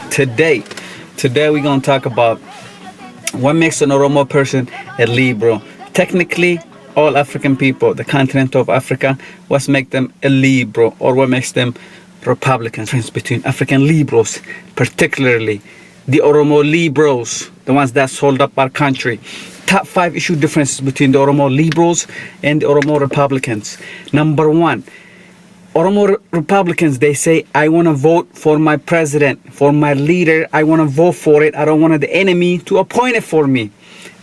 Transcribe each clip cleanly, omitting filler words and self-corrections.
Today we're gonna talk about what makes an Oromo person a Libro. Technically, all African people, the continent of Africa, what makes them a Libro, or what makes them Republicans. Difference between African Libros, particularly the Oromo Libros, the ones that sold up our country. Top 5 issue differences between the Oromo Libros and the Oromo Republicans. Number 1, Oromo Republicans, they say, I want to vote for my president, for my leader. I want to vote for it. I don't want the enemy to appoint it for me.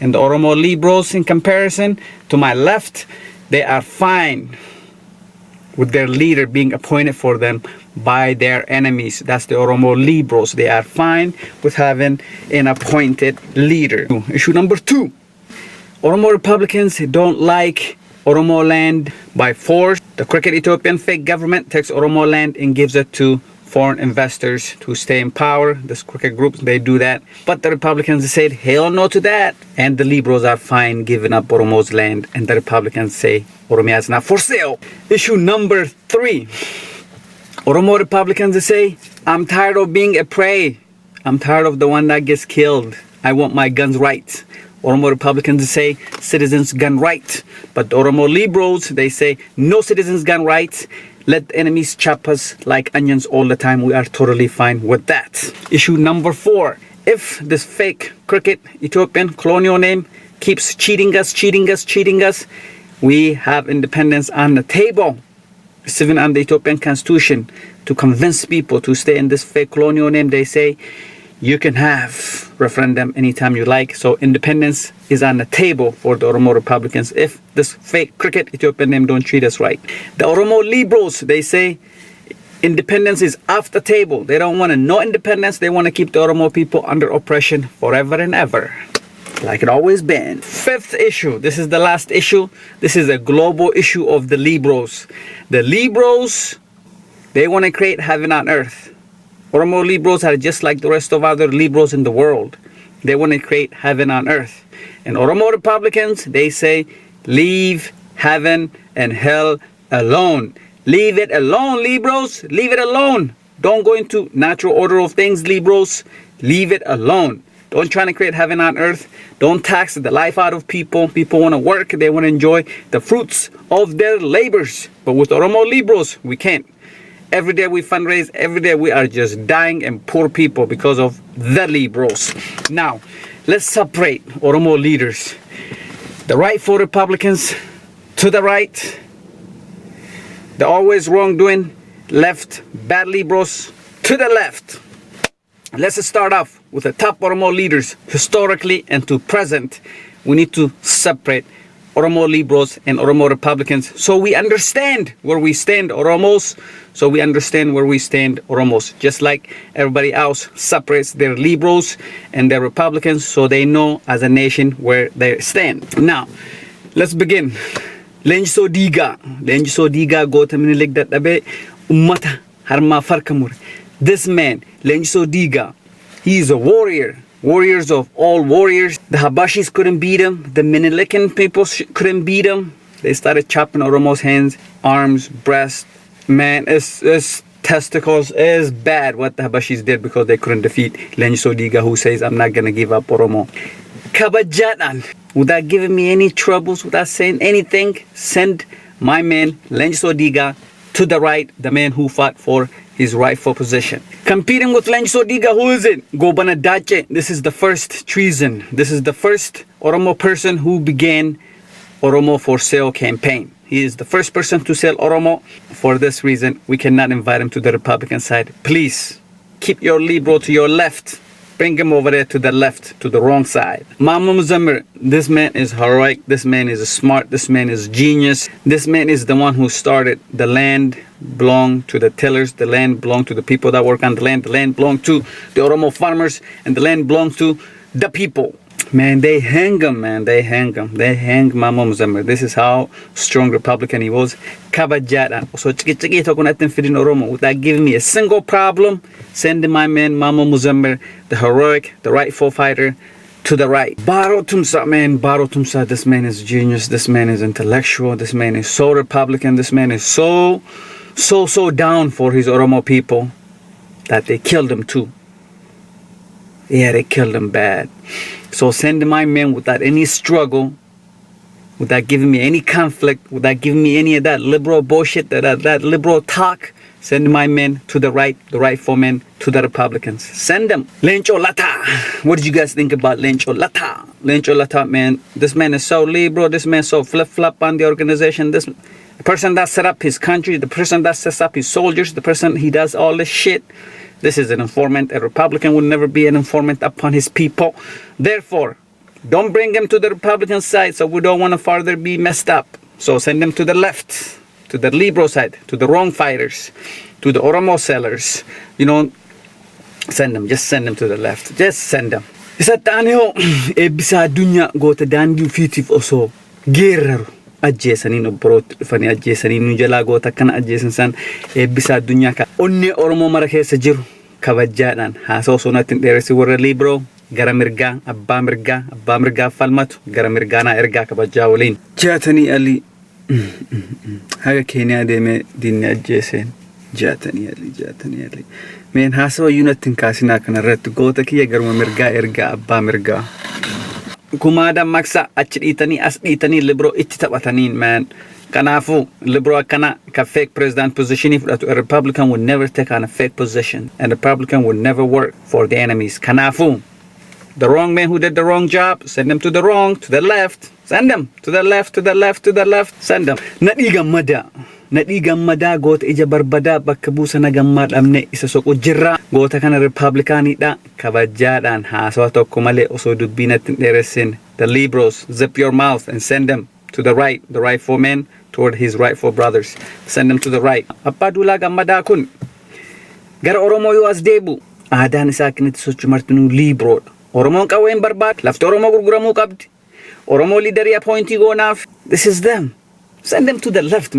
And the Oromo Libros, in comparison to my left, they are fine with their leader being appointed for them by their enemies. That's the Oromo Libros. They are fine with having an appointed leader. Issue number 2, Oromo Republicans don't like Oromo land by force. The crooked Ethiopian fake government takes Oromo land and gives it to foreign investors to stay in power. This crooked group, they do that. But the Republicans said, hell no to that. And the Liberals are fine giving up Oromo's land. And the Republicans say, Oromia is not for sale. Issue number 3. Oromo Republicans say, I'm tired of being a prey. I'm tired of the one that gets killed. I want my guns right. Oromo Republicans say citizens gun right, but the Oromo Liberals, they say no citizens gun right. Let the enemies chop us like onions all the time. We are totally fine with that. Issue number 4. If this fake crooked Ethiopian colonial name keeps cheating us, we have independence on the table. Even on the Ethiopian constitution, to convince people to stay in this fake colonial name, they say you can have referendum anytime you like. So independence is on the table for the Oromo Republicans if this fake crooked Ethiopian name don't treat us right. The Oromo Liberals, they say independence is off the table. They don't want no independence. They want to keep the Oromo people under oppression forever and ever, like it always been. 5th issue, this is the last issue. This is a global issue of the Liberals. The Liberals, they want to create heaven on earth. Oromo Liberals are just like the rest of other Liberals in the world. They want to create heaven on earth. And Oromo Republicans, they say, leave heaven and hell alone. Leave it alone, Liberals. Leave it alone. Don't go into natural order of things, Liberals. Leave it alone. Don't try to create heaven on earth. Don't tax the life out of people. People want to work. They want to enjoy the fruits of their labors. But with Oromo Liberals, we can't. Every day we fundraise. Every day we are just dying and poor people because of the Liberals. Now, let's separate Oromo leaders. The rightful Republicans to the right. The always wrongdoing left, bad Liberals to the left. Let's start off with the top Oromo leaders, historically and to present. We need to separate Oromo Liberals and Oromo Republicans so we understand where we stand, Oromos. So we understand where we stand, Oromos. Just like everybody else separates their Liberals and their Republicans so they know as a nation where they stand. Now, let's begin. Leenjiso Diigaa goota minilik dadhabe ummata harmaa farkamure. This man, Leenjiso Diigaa, he is a warrior. Warriors of all warriors. The Habashis couldn't beat him. The Menilikan people couldn't beat him. They started chopping Oromo's hands, arms, breasts. Man, it's testicles. It's bad what the Habashis did because they couldn't defeat Leenjiso Diigaa, who says, I'm not going to give up Oromo. Kabajatan, without giving me any troubles, without saying anything, send my man Leenjiso Diigaa to the right, the man who fought for his rightful position. Competing with Leenjiso Diigaa, who is it? Gobana Dache. This is the first treason. This is the first Oromo person who began Oromo for sale campaign. He is the first person to sell Oromo. For this reason, we cannot invite him to the Republican side. Please, keep your Liberal to your left. Bring him over there to the left, to the wrong side. Mama Muzammar, this man is heroic. This man is smart. This man is genius. This man is the one who started the land belonged to the tillers. The land belonged to the people that work on the land. The land belonged to the Oromo farmers. And the land belongs to the people. Man, they hang him, man. They hang him. They hang Mama Muzammar. This is how strong Republican he was. Kabajatan. So Oromo without giving me a single problem. Sending my man Mama Muzammar, the heroic, the rightful fighter, to the right. Baro Tumsa, man. Baro Tumsa. This man is genius. This man is intellectual. This man is so Republican. This man is so down for his Oromo people. that they killed him too. Yeah, they killed him bad. So send my men without any struggle, without giving me any conflict, without giving me any of that liberal bullshit, that liberal talk. Send my men to the rightful men, to the Republicans. Send them. Lencho Lata. What did you guys think about Lencho Lata? Lencho Lata, man. This man is so liberal. This man is so flip-flop on the organization. This the person that set up his country, the person that sets up his soldiers, the person he does all this shit. This is an informant. A Republican would never be an informant upon his people. Therefore, don't bring him to the Republican side, so we don't want to further be messed up. So send them to the left, to the liberal side, to the wrong fighters, to the Oromo sellers. You know, send them. Just send them to the left. Just send them. Isa taaneo ebbisa addunyaa goota daandii ufiitiif osoo geeraru ajjeesanii obborootti dhufanii ajjeesanii nu jalaa goota akkana ajjeesan san ebbisa addunyaa ka onnee Oromoo mara keessa jiru kabajjaadhaan haasa'u osoo natti hin dheeressi warra liibiroo gara mirgaa abbaa mirgaa falmatu gara mirgaanaa ergaa kabajjaa waliin jaatanii alii haga Keeniyaa deemee diinni ajjeeseen jaatanii alii meen haasa'u yuunatti hin kaasinaa kanarratti goota kiyya garuma mirgaa ergaa abbaa mirgaa kumaada maksa achi dhiitanii as dhiitanii libro itti taphataniin man kanaafu libro akkana ka fake president position if a Republican would never take on a fake position and a Republican would never work for the enemies. Kanafu the wrong man who did the wrong job, send them to the wrong, to the left, send them to the left, to the left, to the left, send them. Nadhi gammada goota ija barbada bakka buusa na gammad amne isa soqu jirra goota kana Republicanidha kabajjaadhaan haasawa tokko malee osoo dubbinatti dheeressin. The liberals, zip your mouth and send them to the rightful men toward his rightful brothers. Send them to the right. Abbaa Duulaa Gammadaa kun gara Oromoo yoo as deebu aadaan isaa akkinitti sochii martinuu liibroodha. Oromoon qawween barbaad lafti Oromoo gurguramuu qabdi. Oromoo liidarii appointii goonaaf. This is them. Send them to the left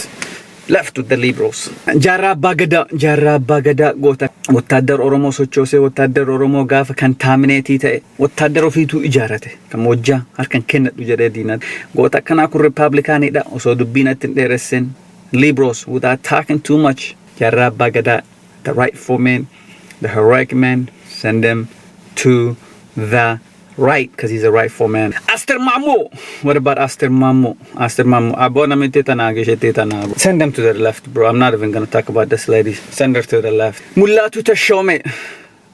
with the liberals. Jaarraa Abbaa Gadaa goota wattaaddar Oromoo sochoosee wattaaddar Oromoo gaafa contaminatii ta'e wattaaddar ofiituu ijaarate kan moojjaa harkan kennadhu jedhee diinat goota akkanaa kun Republicanidha osoo dubbinatti hin dheeressin. Liberals without talking too much. Jaarraa Abbaa Gadaa, the rightful men, the heroic men, send them to the right, because he's a rightful man. Aster Mamu. What about Aster Mamu? Send them to the left, bro. I'm not even going to talk about this lady. Send her to the left. Mulatu Teshome.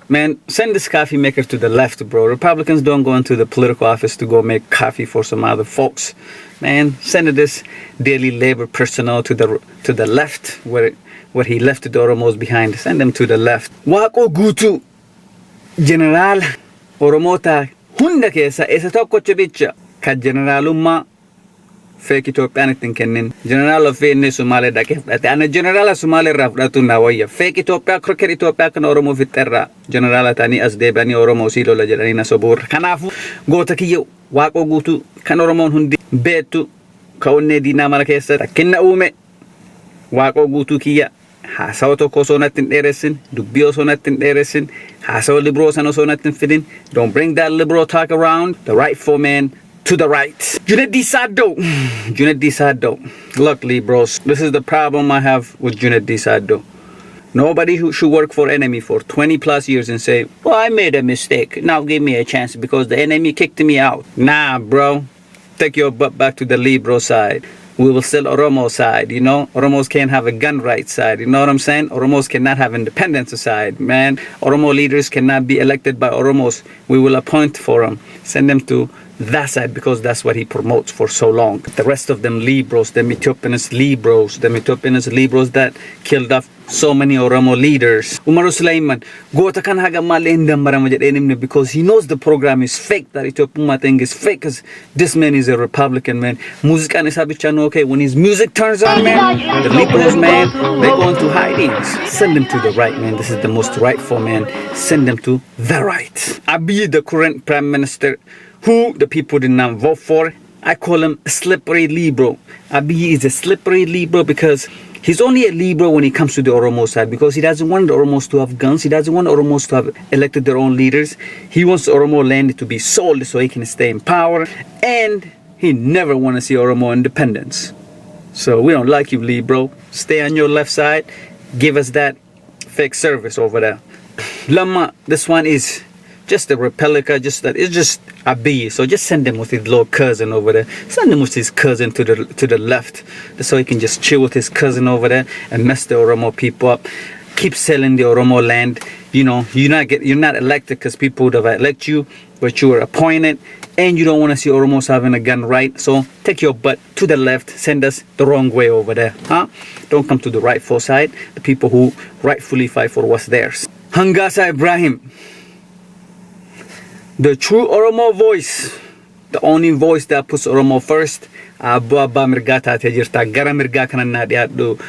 Man, send this coffee maker to the left, bro. Republicans don't go into the political office to go make coffee for some other folks. Man, send this daily labor personnel to the left, where he left the Oromos behind. Send them to the left. Waqo Guutuu General Oromota hunda keessa isa tokkocha bicha ka generaalummaa fake Itoophiyaan ittiin kennin generaal of inni Sumaalee dhaqee fudhate ana generaala Sumaalee irraa fudhatu na wayya fake Itoophiyaa kroker Itoophiyaa kan Oromoo fixxerraa generaala ta'anii as deebi'anii Oromoo sii lola jedhanii na sobuurra kanaafu goota kiyya Waaqoo Guutuu kan Oromoon hundi beektu ka onnee diinaa mara keessa rakkinna uume Waaqoo Guutuu kiyya haasawa tokko osoo natti hin dheeressin dubbii osoo natti hin dheeressin haasawa liberal san osoo natti hin fidin. Don't bring that liberal talk around. The rightful man to the right. Junaid Saado. Look, liberals, this is the problem I have with Junaid Saado. Nobody who should work for enemy for 20 plus years and say, well, I made a mistake, now give me a chance because the enemy kicked me out. Nah, bro, take your butt back to the liberal side. We will still Oromo side, you know. Oromos can't have a gun right side, you know what I'm saying? Oromos cannot have independence side, man. Oromo leaders cannot be elected by Oromos. We will appoint for them, send them to that side because that's what he promotes for so long. The rest of them liberals, them Ethiopians liberals that killed off so many Oromo leaders. Umaru Sulaiman, goota kan haga maleen dambarama jedheenimne because he knows the program is fake, that Ethiopian thing is fake because this man is a Republican man. Music isa bicha no okay. When his music turns on, man, the liberals, man, they go into hiding. Send them to the right, man. This is the most rightful man. Send them to the right. Abiy, the current prime minister, who the people did not vote for, I call him a slippery liberal. Abiy is a slippery liberal because he's only a liberal when it comes to the Oromo side because he doesn't want the Oromos to have guns. He doesn't want Oromos to have elected their own leaders. He wants Oromo land to be sold so he can stay in power. And he never want to see Oromo independence. So we don't like you, liberal. Stay on your left side. Give us that fake service over there. Lama, this one is just a replica, just that it's just a bee. So just send him with his little cousin over there. Send him with his cousin to the left, so he can just chill with his cousin over there and mess the Oromo people up. Keep selling the Oromo land. You know, you're not elected because people would have elected you, but you were appointed, and you don't want to see Oromos having a gun, right? So take your butt to the left. Send us the wrong way over there, huh? Don't come to the rightful side. The people who rightfully fight for what's theirs. Hangasa Ibrahim, the true Oromo voice, the only voice that puts Oromo first. Abba mirgata tajirta gara mirga kanana diadu.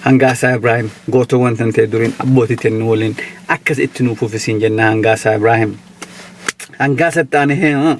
Hangasa Ibrahim, go to one tante during aboti tenolin. Akas itinu pufisin jenna Hangasa Ibrahim. Hangasa tane huh?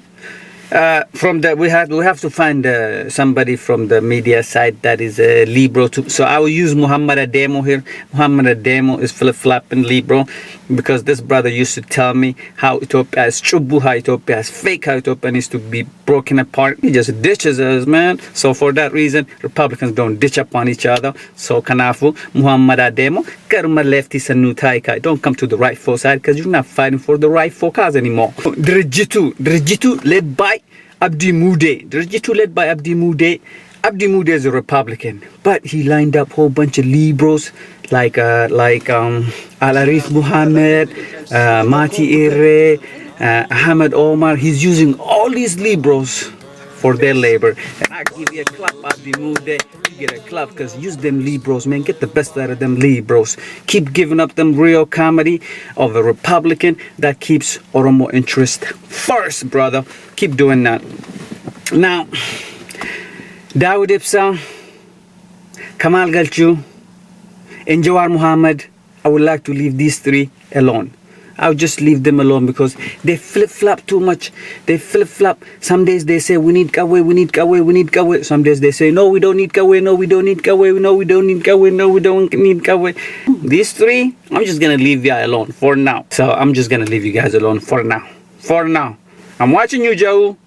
From that we have to find somebody from the media side that is a Libro too. So I will use Muhammad Ademo here. Muhammad Ademo is flip-flopping Libro, because this brother used to tell me how Ethiopia is chubu, how Ethiopia is fake, how Ethiopia needs to be broken apart. He just ditches us, man. So for that reason, Republicans don't ditch upon each other. So Kanafu, Muhammad Ademo, Karma lefty Sanutaika. Don't come to the rightful side, because you're not fighting for the rightful cause anymore. Drijitu led by Abdi Mude. Drijitu led by Abdi Mude. Abdi Mude is a Republican, but he lined up a whole bunch of Libros like Al-Arif Muhammad, Mati Ere, Ahmed Omar. He's using all these Libros for their labor. And I give you a clap, Abdi Mude. You get a clap, because use them Libros, man. Get the best out of them Libros. Keep giving up them real comedy of a Republican that keeps Oromo interest first, brother. Keep doing that. Now, Dawood Ibsa, Kamal Galchu, and Jawar Muhammad, I would like to leave these three alone. I'll just leave them alone, because they flip-flop too much. They flip-flop. Some days they say, we need Kawe, we need Kawe, we need Kawe. Some days they say, no, we don't need Kawe, no, we don't need Kawe, no, we don't need Kawe, no, we don't need Kawe. These three, I'm just going to leave you alone for now. So I'm just going to leave you guys alone for now. For now. I'm watching you, Jau.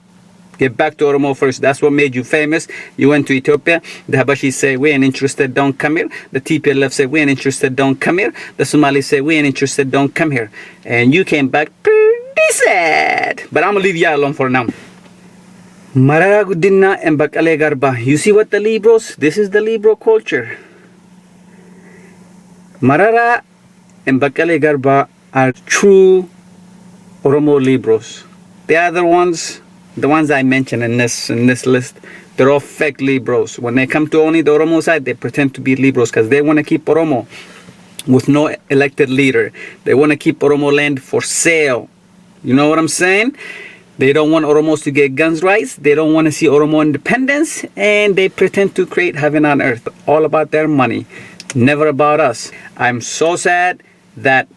Get back to Oromo first. That's what made you famous. You went to Ethiopia. The Habashis say, we ain't interested, don't come here. The TPLF say, we ain't interested, don't come here. The Somalis say, we ain't interested, don't come here. And you came back pretty sad. But I'm going to leave you alone for now. Marara Guddina and Bakale Garba. You see what the Libros? This is the Libro culture. Marara and Bakale Garba are true Oromo Libros. The other ones, the ones I mentioned in this list, they're all fake Libros. When they come to only the Oromo side, they pretend to be Libros, because they want to keep Oromo with no elected leader. They want to keep Oromo land for sale. You know what I'm saying? They don't want Oromos to get guns rights. They don't want to see Oromo independence. And they pretend to create heaven on earth. All about their money. Never about us. I'm so sad that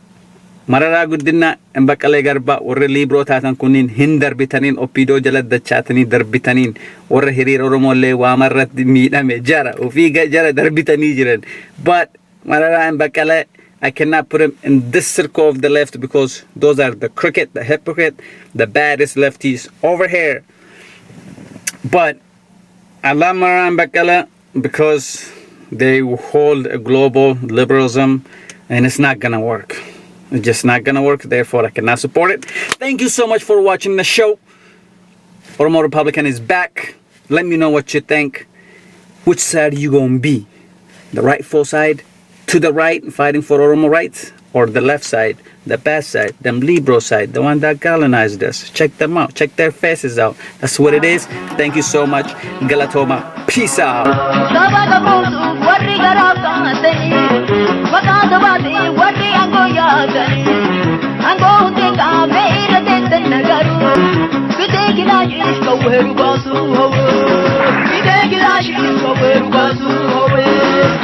Marara Guddina and Bakale Garba warra Libro taatan kunin hin darbitanin Oppido jala dachatani darbitanin warra hirir Oromo le waamarrat miidhame jara ofii jara darbitanii jiran. But Marara and Bakale, I cannot put him in this circle of the left, because those are the crooked, the hypocrite, the baddest lefties over here. But I love Marara and Bakale because they hold a global liberalism, and it's not gonna work. It's just not gonna work. Therefore, I cannot support it. Thank you so much for watching the show. Oromo Republican is back. Let me know what you think. Which side you gonna be? The rightful side, to the right, fighting for Oromo rights, or the left side, the bad side, the Libro side, the one that colonized us? Check them out. Check their faces out. That's what it is. Thank you so much. Galatoma. Peace out. I'm